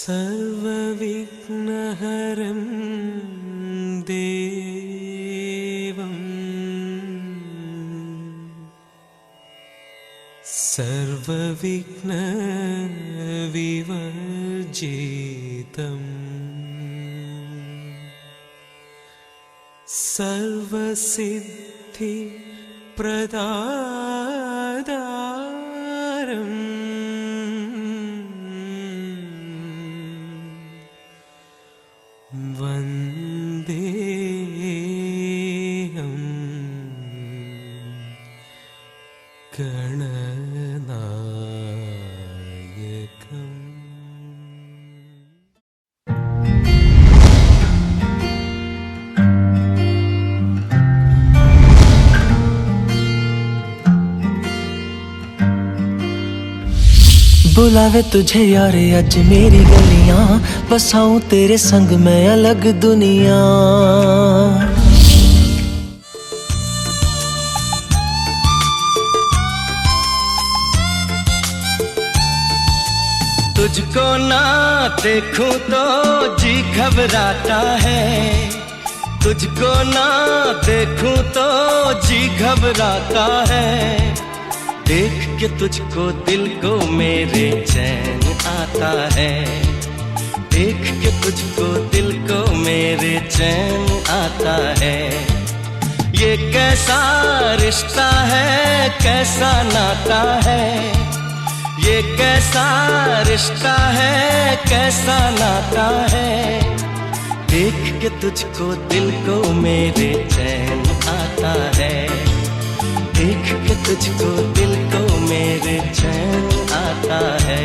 सर्वविघ्नहरं देवं सर्वविघ्नविवर्जितम् सर्वसिद्धिप्रदातारम् वन्देऽहं गणनायकम्। बुलावे तुझे यारे अज मेरी गलियां, बसाऊं तेरे संग मैं अलग दुनिया। तुझको ना देखूं तो जी घबराता है, तुझको ना देखूं तो जी घबराता है। देख के तुझको दिल को मेरे चैन आता है, देख के तुझको दिल को मेरे चैन आता है। ये कैसा रिश्ता है, कैसा नाता है, ये कैसा रिश्ता है, कैसा नाता है। देख के तुझको दिल को मेरे चैन आता है, देख के तुझको दिल को मेरे चैन आता है।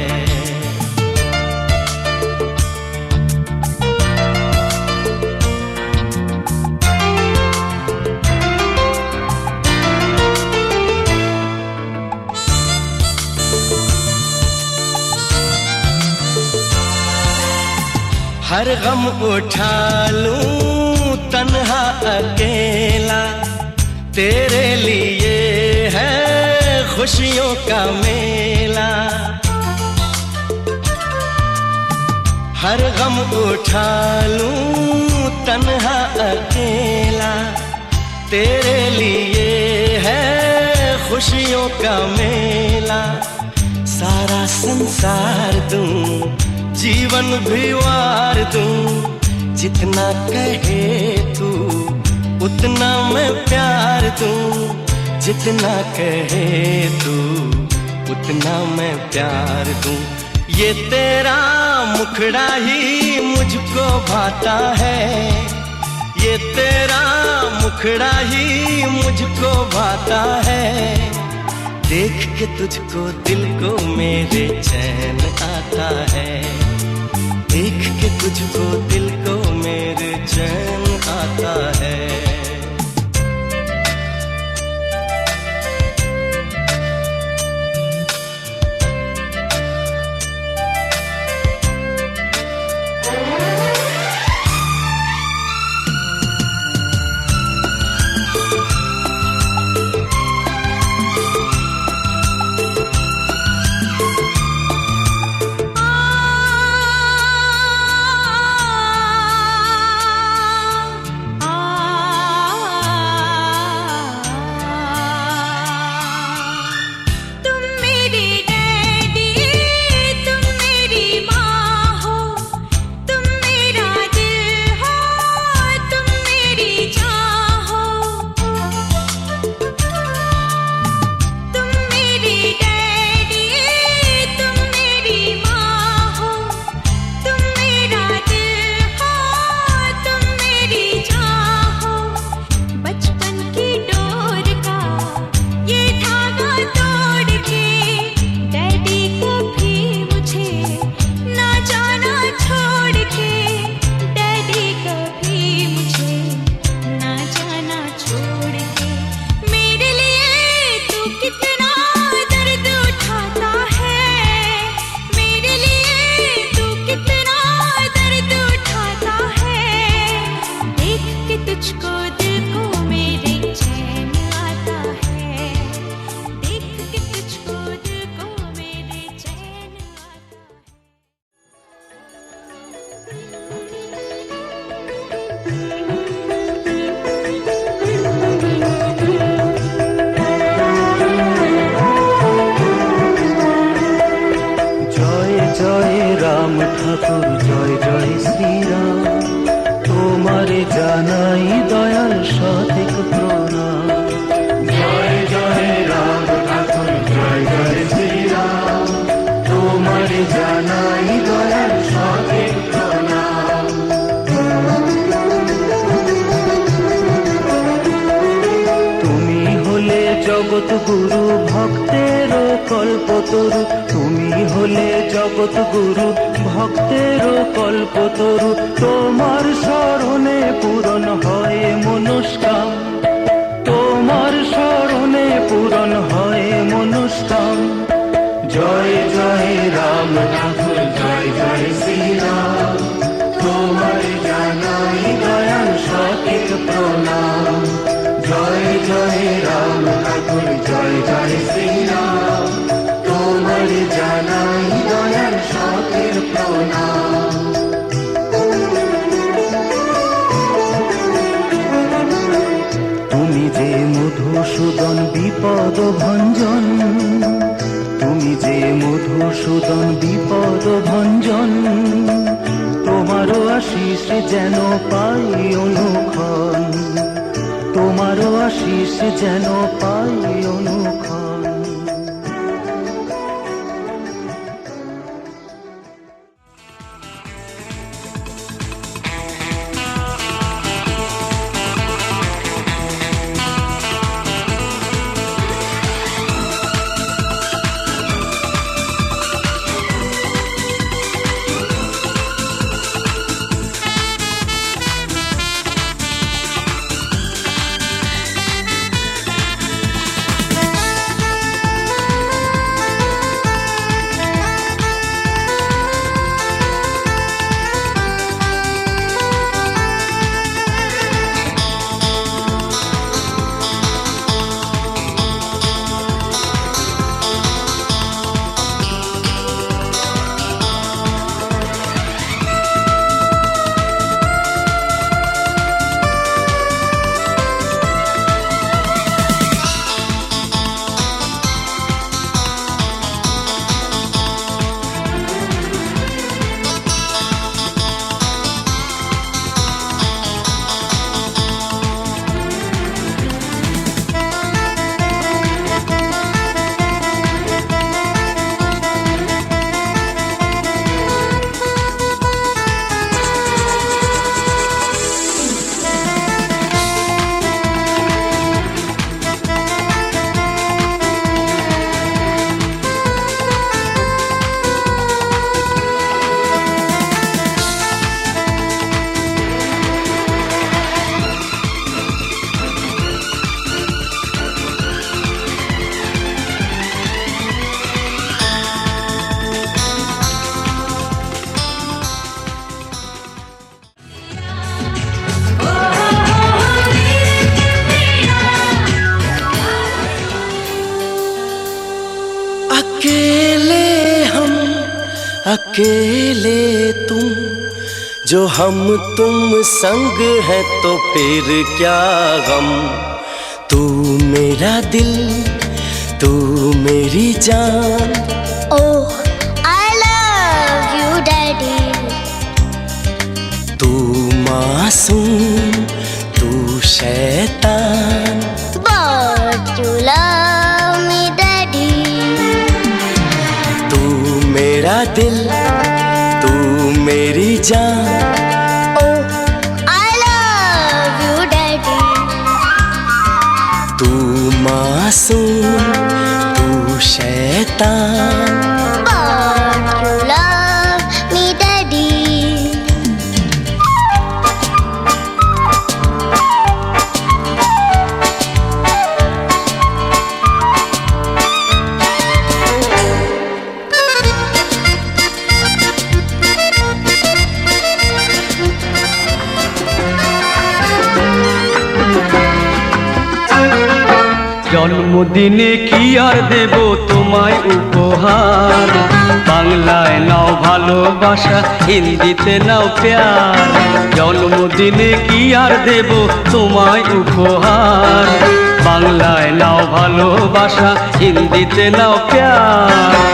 हर गम उठा लूं तन्हा अकेला, तेरे लिए है खुशियों का मेला। हर गम उठा लूं तन्हा अकेला, तेरे लिए है खुशियों का मेला। सारा संसार दूं, जीवन भी वार दूं, जितना कहे तू उतना मैं प्यार दूं, जितना कहे तू उतना मैं प्यार दूं। ये तेरा मुखड़ा ही मुझको भाता है, ये तेरा मुखड़ा ही मुझको भाता है। देख के तुझको दिल को मेरे चैन आता है, देख के तुझको दिल को मेरे चैन आता है। জগৎ গুরু ভক্তের কল্পতরু, তুমি হলে জগৎ গুরু ভক্তের কল্পতরু। তোমার শরণে পূরণ হয় মনস্কাম, তোমার শরণে পূরণ হয় মনস্কাম। জয় জয় রাম ঠাকুর, জয় জয় শ্রীরাম, তোমার জানাই দয়াল সঠিক প্রণাম। জয় জয় রাম ঠাকুর, জয় জয় শ্রীরাম, তোমার জানাই দয়াল সঠিক প্রণাম। তুমি যে মধুসূদন বিপদ ভঞ্জন, তুমি যে মধুসূদন বিপদ ভঞ্জন, তোমারও আশিস যেন পাই অনুক্ষণ, তোমারও আশিস যেন পাই অনুক্ষণ। अकेले तुम, जो हम तुम संग है तो फिर क्या गम। तू मेरा दिल, तू मेरी जान। Oh, I love you, Daddy. तू मासूम, तू शैतान। But you love me, Daddy. तू मेरा दिल, तू मेरी जान। Oh, I love you, Daddy. तू मासूम, तू शैतान। But you love me, Daddy. জন্মদিনে কি আর দেব তোমায় উপহার, বাংলায় নাও ভালোবাসা, হিন্দিতে নাও প্যার। জন্মদিনে কি আর দেব তোমায় উপহার, বাংলায় নাও ভালোবাসা, হিন্দিতে নাও প্যার।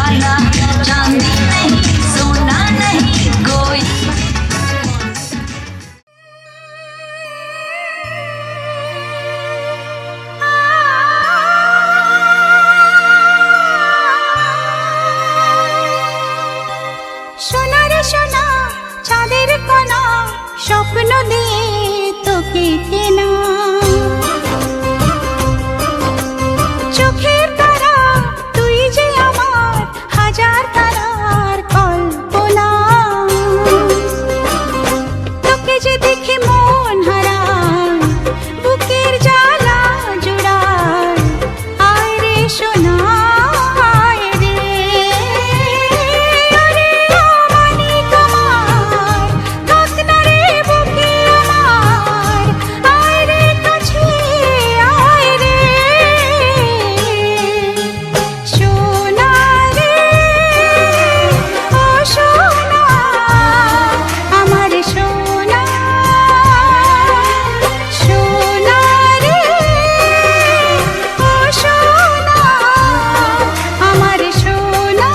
उजाला चांदी नहीं सोना नहीं कोई সোনা রে সোনা চাঁদের কোনা স্বপ্ন দিয়ে তোকে কেনা চোখের তারা তুই যে আমার হাজার তারার কল্পনা তোকে যে দেখে মন হারায় বুকের জ্বালা জোড়ায় আয় রে সোনা আয় রে আরে আমানি তোমার থাক না রে বুকে আমার আয় রে কাছে আয় রে সোনা রে ও সোনা আমার সোনা সোনা রে ও সোনা আমার সোনা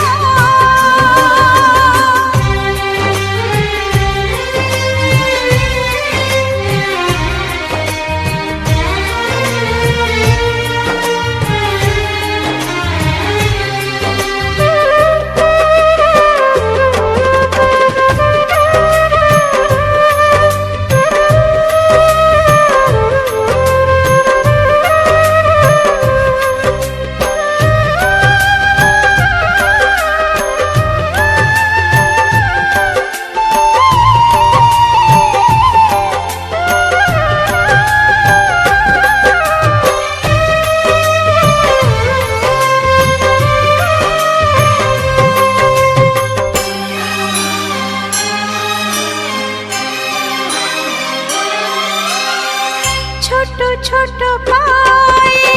ছোট ছোট পায়ে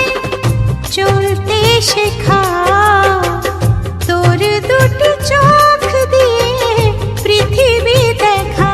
চলতে শেখা তোর দুটি চোখ দিয়ে পৃথিবী দেখা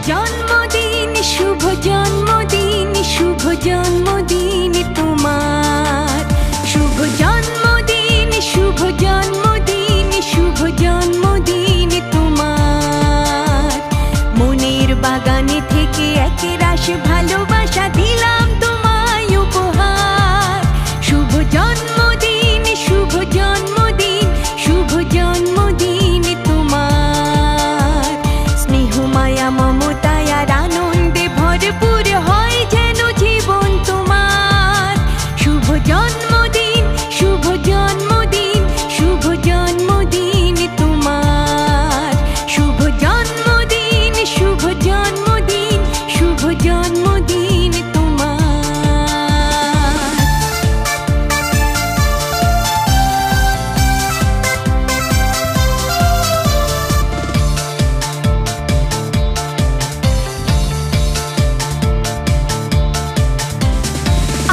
জন্মদিন শুভ জন্মদিন শুভ জন্মদিন তোমার শুভ জন্মদিন শুভ জন্মদিন শুভ জন্মদিন তোমার মনের বাগানে থেকে একরাশ ভালোবাসা দিলাম তোমায় উপহার শুভ জন্মদিন শুভ জন্মদিন শুভ জন্মদিন তোমার স্নেহ মায়া মমতায় আর আনন্দে ভরপুর হয় যেন জীবন তোমার শুভ জন্মদিন শুভ জন্মদিন শুভ জন্মদিন তোমার শুভ জন্মদিন শুভ জন্মদিন শুভ জন্মদিন তোমার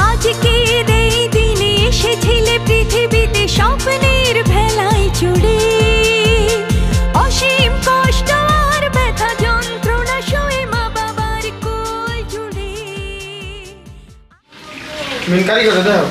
আজকের এই দিনে এসেছিলে পৃথিবীতে স্বপ্নের ভেলায় চড়ে অসীম কষ্ট আর ব্যথা যন্ত্রণা সয়ে মা বাবার কোল জুড়ে মিনকারি করে দাও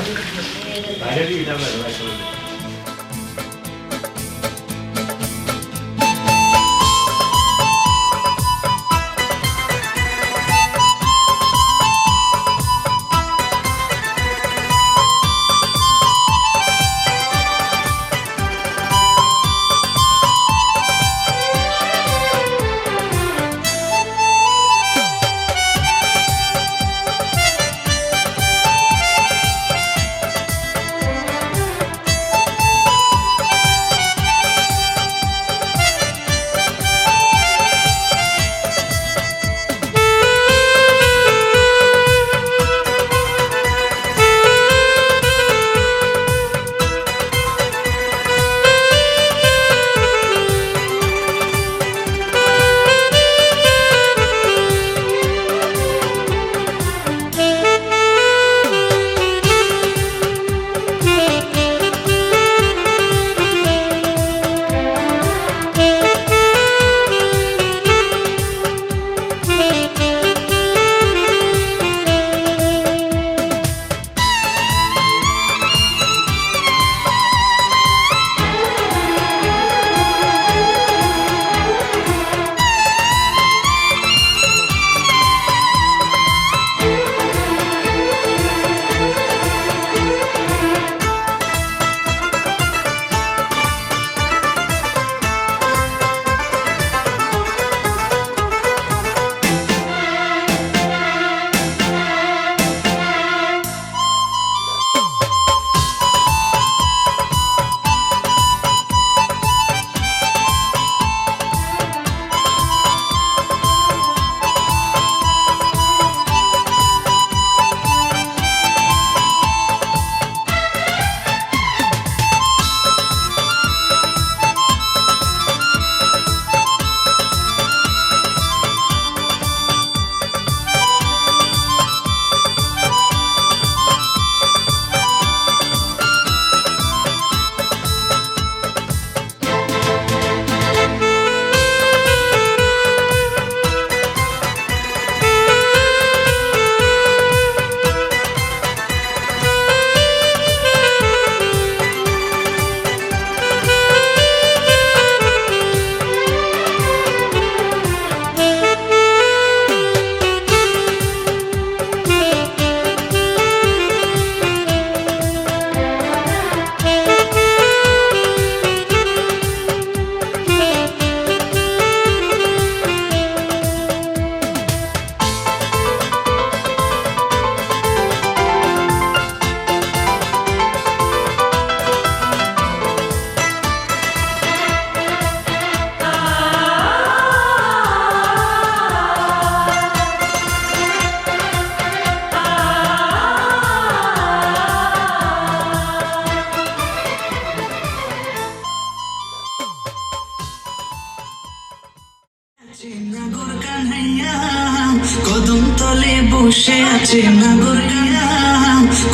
কদম তলে বসে আছে নাগর কান্না,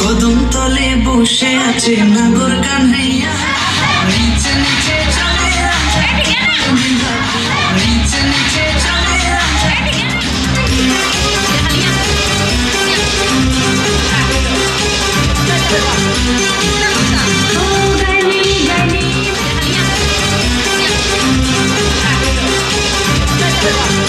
কদম তলে বসে আছে নাগর কান্নাইয়া। নিচে নিচে চলে নিচে নিচে চলে Let's go.